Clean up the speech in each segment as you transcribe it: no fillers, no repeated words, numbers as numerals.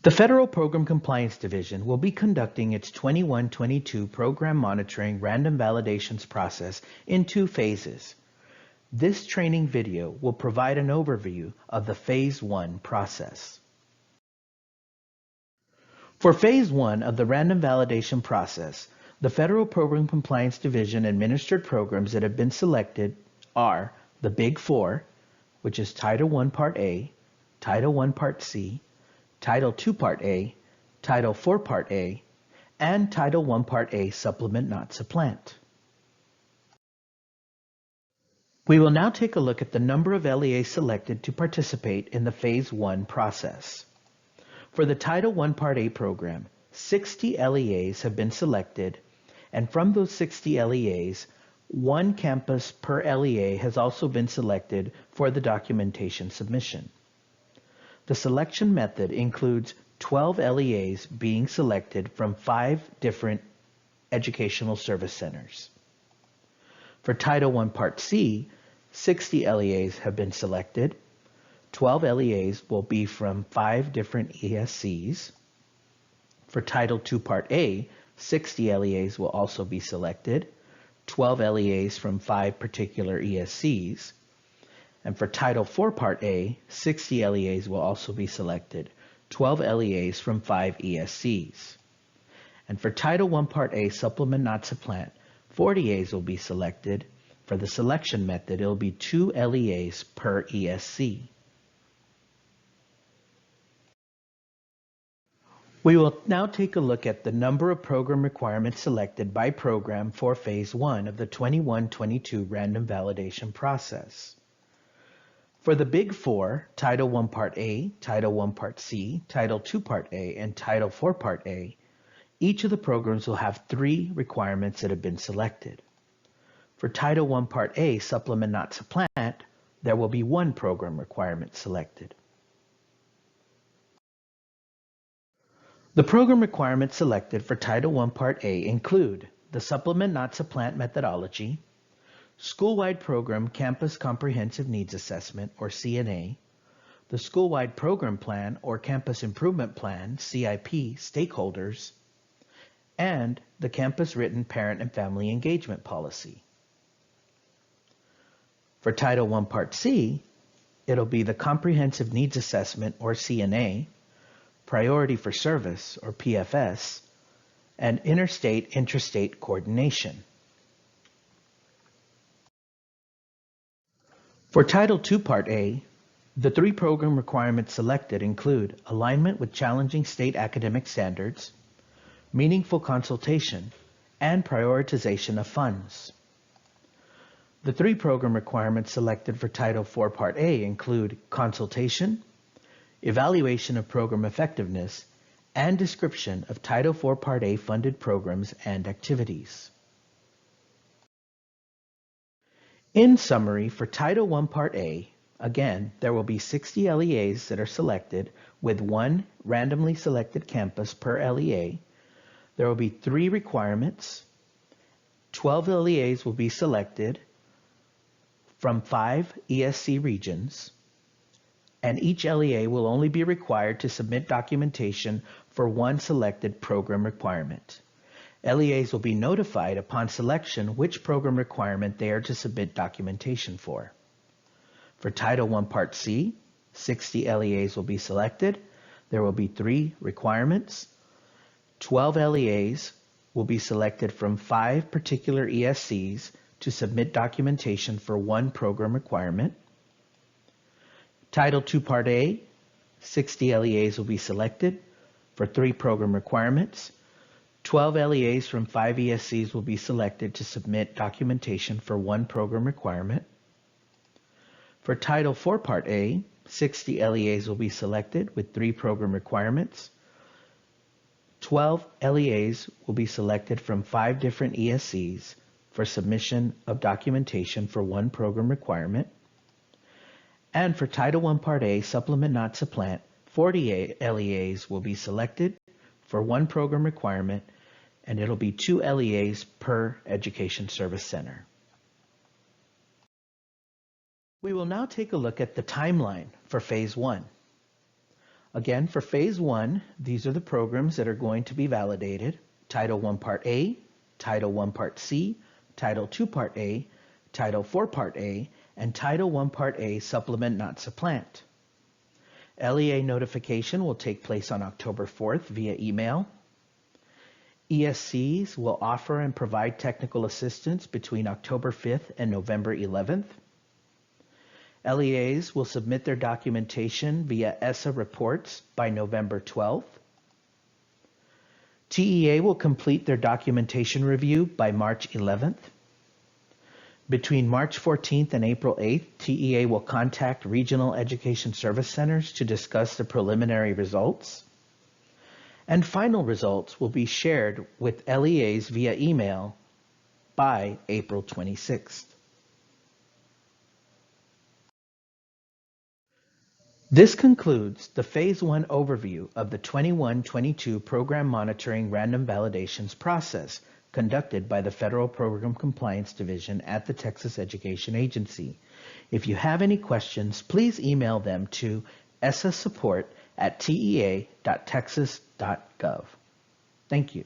The Federal Program Compliance Division will be conducting its 21-22 Program Monitoring Random Validations process in 2 phases. This training video will provide an overview of the Phase 1 process. For Phase 1 of the Random Validation process, the Federal Program Compliance Division administered programs that have been selected are the Big Four, which is Title I Part A, Title I Part C, Title II Part A, Title IV Part A, and Title I Part A Supplement Not Supplant. We will now take a look at the number of LEAs selected to participate in the Phase 1 process. For the Title I Part A program, 60 LEAs have been selected, and from those 60 LEAs, 1 campus per LEA has also been selected for the documentation submission. The selection method includes 12 LEAs being selected from 5 different educational service centers. For Title I Part C, 60 LEAs have been selected. 12 LEAs will be from 5 different ESCs. For Title II Part A, 60 LEAs will also be selected. 12 LEAs from 5 particular ESCs. And for Title IV Part A, 60 LEAs will also be selected, 12 LEAs from 5 ESCs. And for Title I Part A Supplement Not Supplant, 40 A's will be selected. For the selection method, it will be 2 LEAs per ESC. We will now take a look at the number of program requirements selected by program for Phase 1 of the 21-22 Random Validation process. For the Big Four, Title I Part A, Title I Part C, Title II Part A, and Title IV Part A, each of the programs will have 3 requirements that have been selected. For Title I Part A, Supplement Not Supplant, there will be 1 program requirement selected. The program requirements selected for Title I Part A include the Supplement Not Supplant methodology, School-wide Program Campus Comprehensive Needs Assessment, or CNA, the School-wide Program Plan or Campus Improvement Plan, CIP, stakeholders, and the Campus Written Parent and Family Engagement Policy. For Title I Part C, it'll be the Comprehensive Needs Assessment, or CNA, Priority for Service, or PFS, and Interstate-Intrastate Coordination. For Title II Part A, the 3 program requirements selected include alignment with challenging state academic standards, meaningful consultation, and prioritization of funds. The 3 program requirements selected for Title IV Part A include consultation, evaluation of program effectiveness, and description of Title IV Part A funded programs and activities. In summary, for Title I Part A, again, there will be 60 LEAs that are selected with 1 randomly selected campus per LEA. There will be 3 requirements. 12 LEAs will be selected from 5 ESC regions, and each LEA will only be required to submit documentation for 1 selected program requirement. LEAs will be notified upon selection which program requirement they are to submit documentation for. For Title I Part C, 60 LEAs will be selected. There will be 3 requirements. 12 LEAs will be selected from 5 particular ESCs to submit documentation for 1 program requirement. Title II Part A, 60 LEAs will be selected for 3 program requirements. 12 LEAs from 5 ESCs will be selected to submit documentation for 1 program requirement. For Title IV Part A, 60 LEAs will be selected with 3 program requirements. 12 LEAs will be selected from 5 different ESCs for submission of documentation for 1 program requirement. And for Title I Part A, Supplement Not Supplant, 40 LEAs will be selected for 1 program requirement, and it'll be 2 LEAs per Education Service Center. We will now take a look at the timeline for Phase 1. Again, for Phase 1, these are the programs that are going to be validated: Title I Part A, Title I Part C, Title II Part A, Title IV Part A, and Title I Part A Supplement Not Supplant. LEA notification will take place on October 4th via email. ESCs will offer and provide technical assistance between October 5th and November 11th. LEAs will submit their documentation via ESSA reports by November 12th. TEA will complete their documentation review by March 11th. Between March 14th and April 8th, TEA will contact Regional Education Service Centers to discuss the preliminary results. And final results will be shared with LEAs via email by April 26th. This concludes the Phase 1 overview of the 21-22 Program Monitoring Random Validations process conducted by the Federal Program Compliance Division at the Texas Education Agency. If you have any questions, please email them to essasupport@tea.texas.gov. Thank you.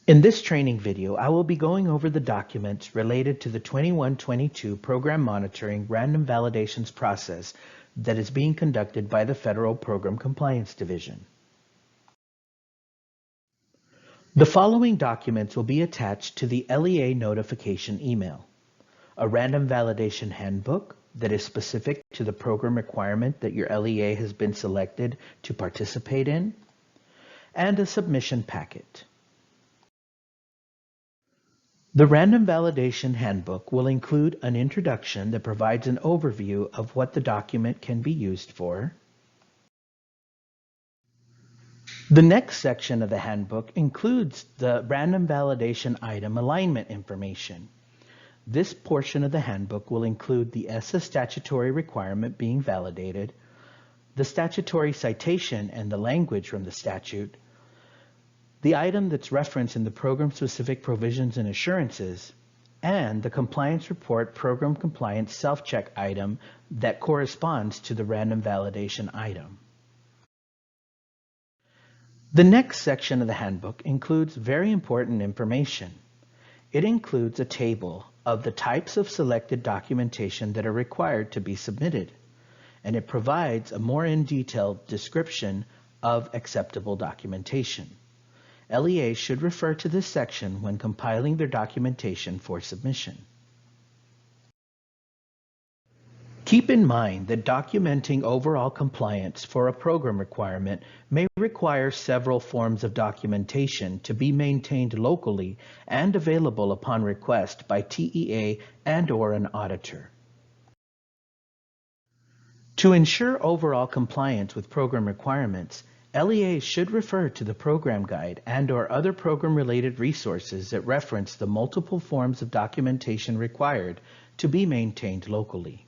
In this training video, I will be going over the documents related to the 21-22 Program Monitoring Random Validations process that is being conducted by the Federal Program Compliance Division. The following documents will be attached to the LEA notification email: a random validation handbook that is specific to the program requirement that your LEA has been selected to participate in, and a submission packet. The Random Validation Handbook will include an introduction that provides an overview of what the document can be used for. The next section of the handbook includes the Random Validation Item alignment information. This portion of the handbook will include the ESSA statutory requirement being validated, the statutory citation and the language from the statute, the item that's referenced in the program-specific provisions and assurances, and the compliance report program compliance self-check item that corresponds to the random validation item. The next section of the handbook includes very important information. It includes a table of the types of selected documentation that are required to be submitted, and it provides a more in-detailed description of acceptable documentation. LEAs should refer to this section when compiling their documentation for submission. Keep in mind that documenting overall compliance for a program requirement may require several forms of documentation to be maintained locally and available upon request by TEA and/or an auditor. To ensure overall compliance with program requirements, LEAs should refer to the program guide and/or other program-related resources that reference the multiple forms of documentation required to be maintained locally.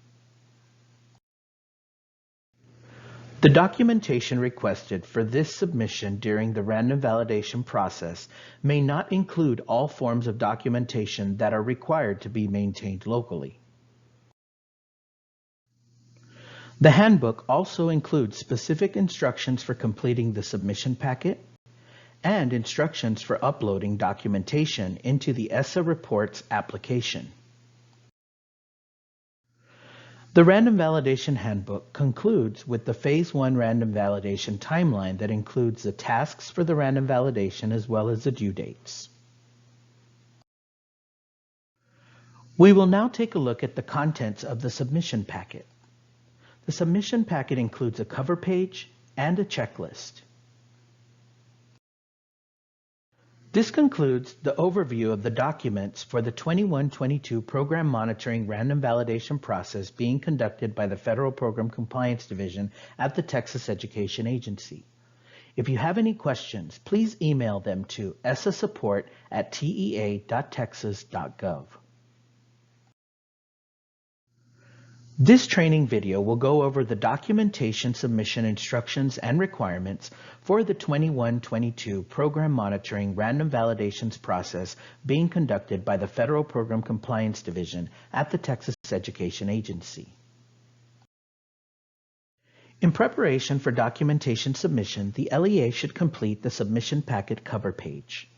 The documentation requested for this submission during the random validation process may not include all forms of documentation that are required to be maintained locally. The handbook also includes specific instructions for completing the submission packet and instructions for uploading documentation into the ESSA Reports application. The Random Validation Handbook concludes with the Phase 1 Random Validation timeline that includes the tasks for the random validation as well as the due dates. We will now take a look at the contents of the submission packet. The submission packet includes a cover page and a checklist. This concludes the overview of the documents for the 21-22 Program Monitoring Random Validation process being conducted by the Federal Program Compliance Division at the Texas Education Agency. If you have any questions, please email them to essasupport@tea.texas.gov. This training video will go over the documentation submission instructions and requirements for the 21-22 Program Monitoring Random Validations process being conducted by the Federal Program Compliance Division at the Texas Education Agency. In preparation for documentation submission, the LEA should complete the submission packet cover page.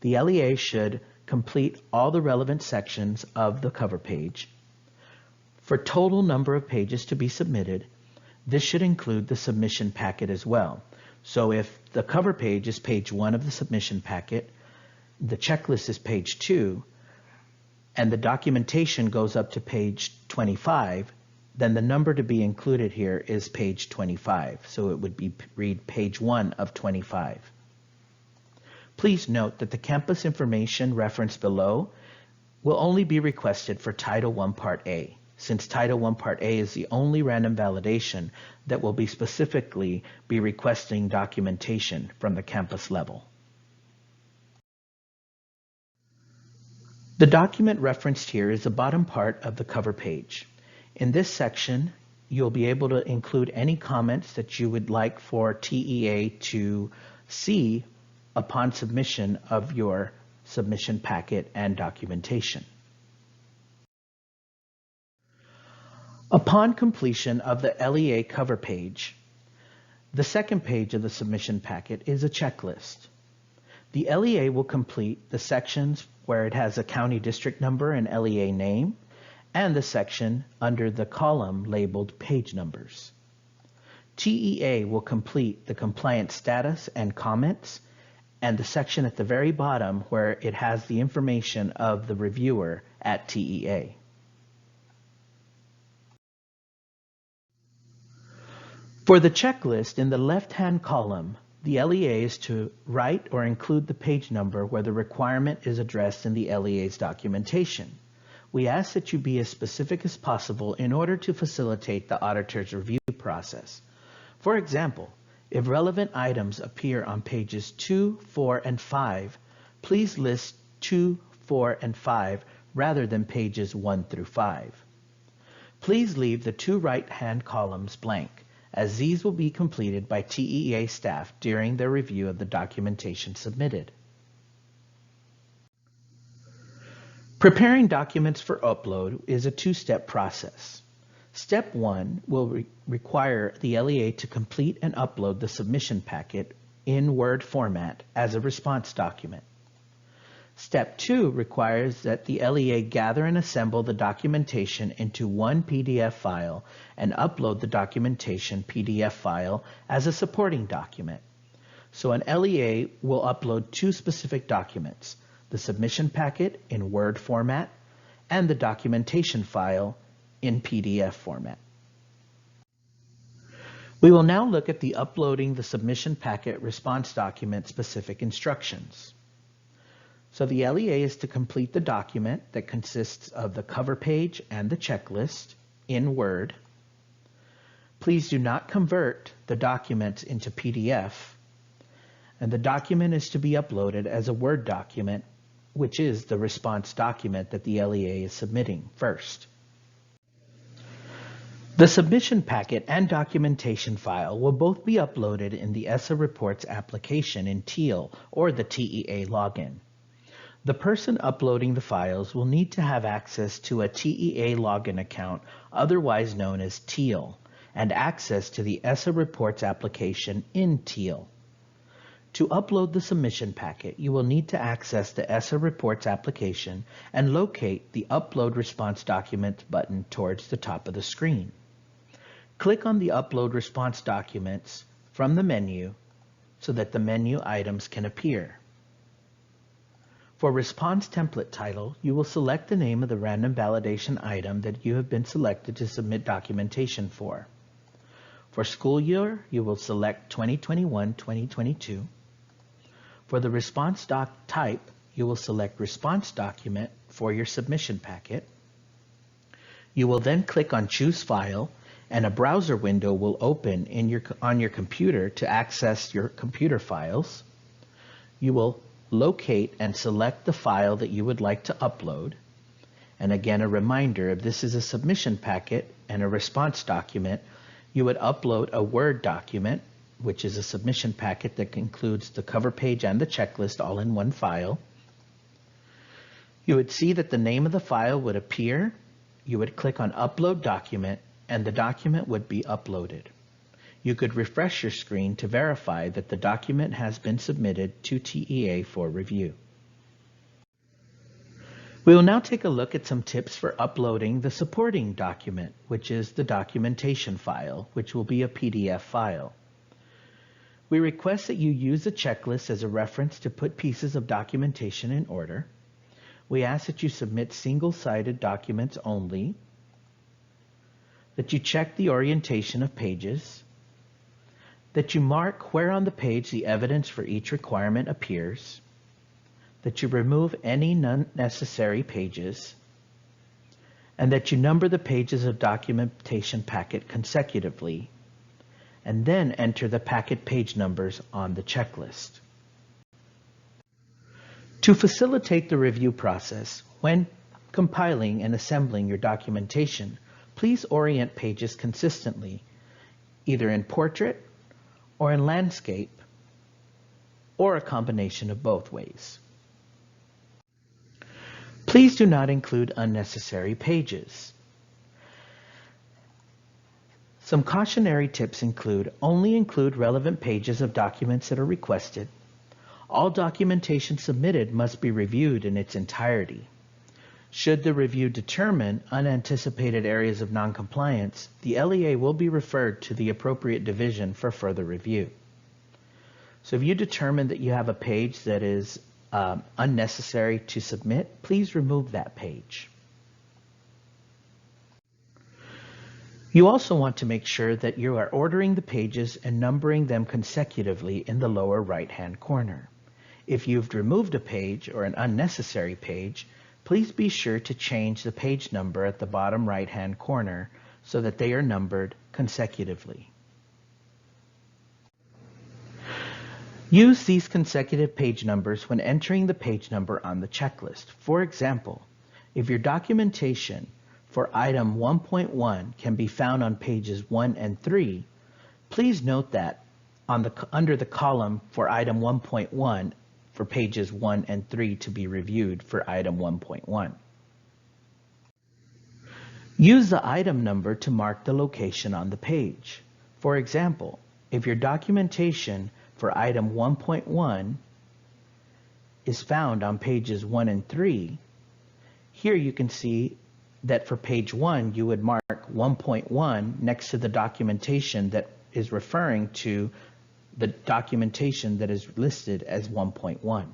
The LEA should complete all the relevant sections of the cover page. For total number of pages to be submitted, this should include the submission packet as well. So if the cover page is page 1 of the submission packet, the checklist is page 2, and the documentation goes up to page 25, then the number to be included here is page 25. So it would read page 1 of 25. Please note that the campus information referenced below will only be requested for Title I Part A, since Title I Part A is the only random validation that will specifically be requesting documentation from the campus level. The document referenced here is the bottom part of the cover page. In this section, you'll be able to include any comments that you would like for TEA to see upon submission of your submission packet and documentation. Upon completion of the LEA cover page, the second page of the submission packet is a checklist. The LEA will complete the sections where it has a county district number and LEA name, and the section under the column labeled page numbers. TEA will complete the compliance status and comments, and the section at the very bottom where it has the information of the reviewer at TEA. For the checklist in the left-hand column, the LEA is to write or include the page number where the requirement is addressed in the LEA's documentation. We ask that you be as specific as possible in order to facilitate the auditor's review process. For example, if relevant items appear on pages 2, 4, and 5, please list 2, 4, and 5 rather than pages 1 through 5. Please leave the two right-hand columns blank, as these will be completed by TEA staff during their review of the documentation submitted. Preparing documents for upload is a two-step process. Step 1 will require the LEA to complete and upload the submission packet in Word format as a response document. Step 2 requires that the LEA gather and assemble the documentation into one PDF file and upload the documentation PDF file as a supporting document. So an LEA will upload two specific documents, the submission packet in Word format and the documentation file in PDF format. We will now look at the uploading the submission packet response document specific instructions. So the LEA is to complete the document that consists of the cover page and the checklist in Word. Please do not convert the documents into PDF, and the document is to be uploaded as a Word document, which is the response document that the LEA is submitting first. The submission packet and documentation file will both be uploaded in the ESSA Reports application in Teal or the TEA login. The person uploading the files will need to have access to a TEA login account, otherwise known as Teal, and access to the ESSA Reports application in Teal. To upload the submission packet, you will need to access the ESSA Reports application and locate the Upload Response Document button towards the top of the screen. Click on the Upload Response Documents from the menu so that the menu items can appear. For Response Template Title, you will select the name of the random validation item that you have been selected to submit documentation for. For school year, you will select 2021-2022. For the response doc type, you will select Response Document for your submission packet. You will then click on Choose File, and a browser window will open on your computer to access your computer files. You will locate and select the file that you would like to upload. And again, a reminder, if this is a submission packet and a response document, you would upload a Word document, which is a submission packet that includes the cover page and the checklist all in one file. You would see that the name of the file would appear. You would click on Upload Document, and the document would be uploaded. You could refresh your screen to verify that the document has been submitted to TEA for review. We will now take a look at some tips for uploading the supporting document, which is the documentation file, which will be a PDF file. We request that you use a checklist as a reference to put pieces of documentation in order. We ask that you submit single-sided documents only, that you check the orientation of pages, that you mark where on the page the evidence for each requirement appears, that you remove any unnecessary pages, and that you number the pages of documentation packet consecutively, and then enter the packet page numbers on the checklist. To facilitate the review process, when compiling and assembling your documentation, please orient pages consistently, either in portrait or in landscape, or a combination of both ways. Please do not include unnecessary pages. Some cautionary tips include: only include relevant pages of documents that are requested. All documentation submitted must be reviewed in its entirety. Should the review determine unanticipated areas of noncompliance, the LEA will be referred to the appropriate division for further review. So if you determine that you have a page that is unnecessary to submit, please remove that page. You also want to make sure that you are ordering the pages and numbering them consecutively in the lower right-hand corner. If you've removed a page or an unnecessary page, please be sure to change the page number at the bottom right-hand corner so that they are numbered consecutively. Use these consecutive page numbers when entering the page number on the checklist. For example, if your documentation for item 1.1 can be found on pages 1 and 3, please note that under the column for item 1.1 for pages 1 and 3 to be reviewed for item 1.1. Use the item number to mark the location on the page. For example, if your documentation for item 1.1 is found on pages 1 and 3, here you can see that for page 1 you would mark 1.1 next to the documentation that is referring to the documentation that is listed as 1.1.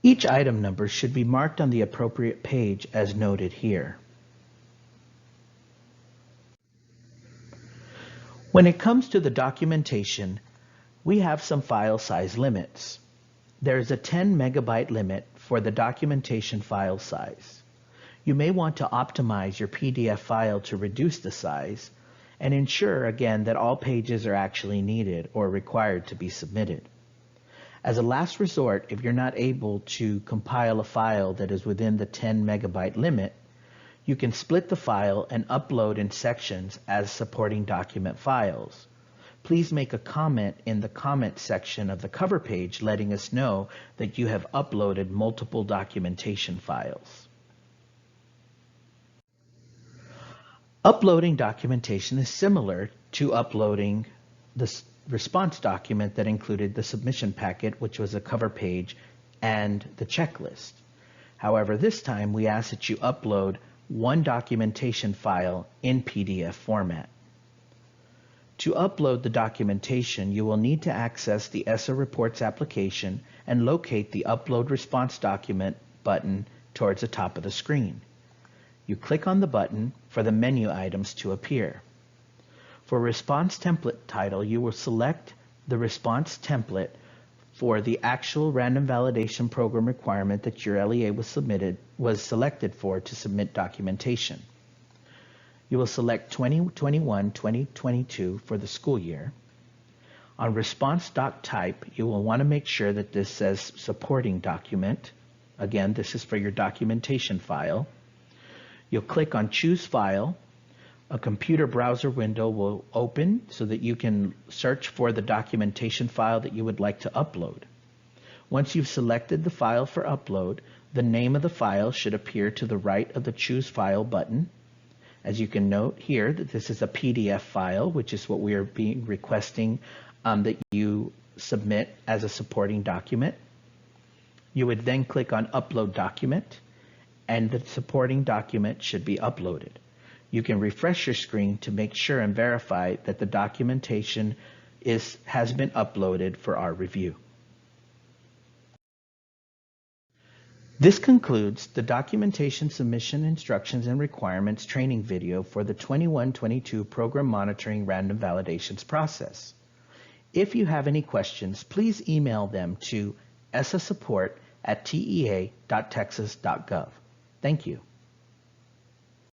Each item number should be marked on the appropriate page as noted here. When it comes to the documentation, we have some file size limits. There is a 10 megabyte limit for the documentation file size. You may want to optimize your PDF file to reduce the size and ensure again that all pages are actually needed or required to be submitted. As a last resort, if you're not able to compile a file that is within the 10 megabyte limit, you can split the file and upload in sections as supporting document files. Please make a comment in the comment section of the cover page letting us know that you have uploaded multiple documentation files. Uploading documentation is similar to uploading the response document that included the submission packet, which was a cover page, and the checklist. However, this time we ask that you upload one documentation file in PDF format. To upload the documentation, you will need to access the ESSA Reports application and locate the Upload Response Document button towards the top of the screen. You click on the button for the menu items to appear. For Response Template title, you will select the response template for the actual random validation program requirement that your LEA was selected for to submit documentation. You will select 2021-2022 for the school year. On response doc type, you will want to make sure that this says supporting document. Again, this is for your documentation file. You'll click on choose file. A computer browser window will open so that you can search for the documentation file that you would like to upload. Once you've selected the file for upload, the name of the file should appear to the right of the Choose File button, As you can note here that this is a PDF file, which is what we are requesting that you submit as a supporting document. You would then click on Upload Document, and the supporting document should be uploaded. You can refresh your screen to make sure and verify that the documentation has been uploaded for our review. This concludes the Documentation Submission Instructions and Requirements training video for the 21-22 Program Monitoring Random Validations process. If you have any questions, please email them to essaSupport@tea.texas.gov. Thank you.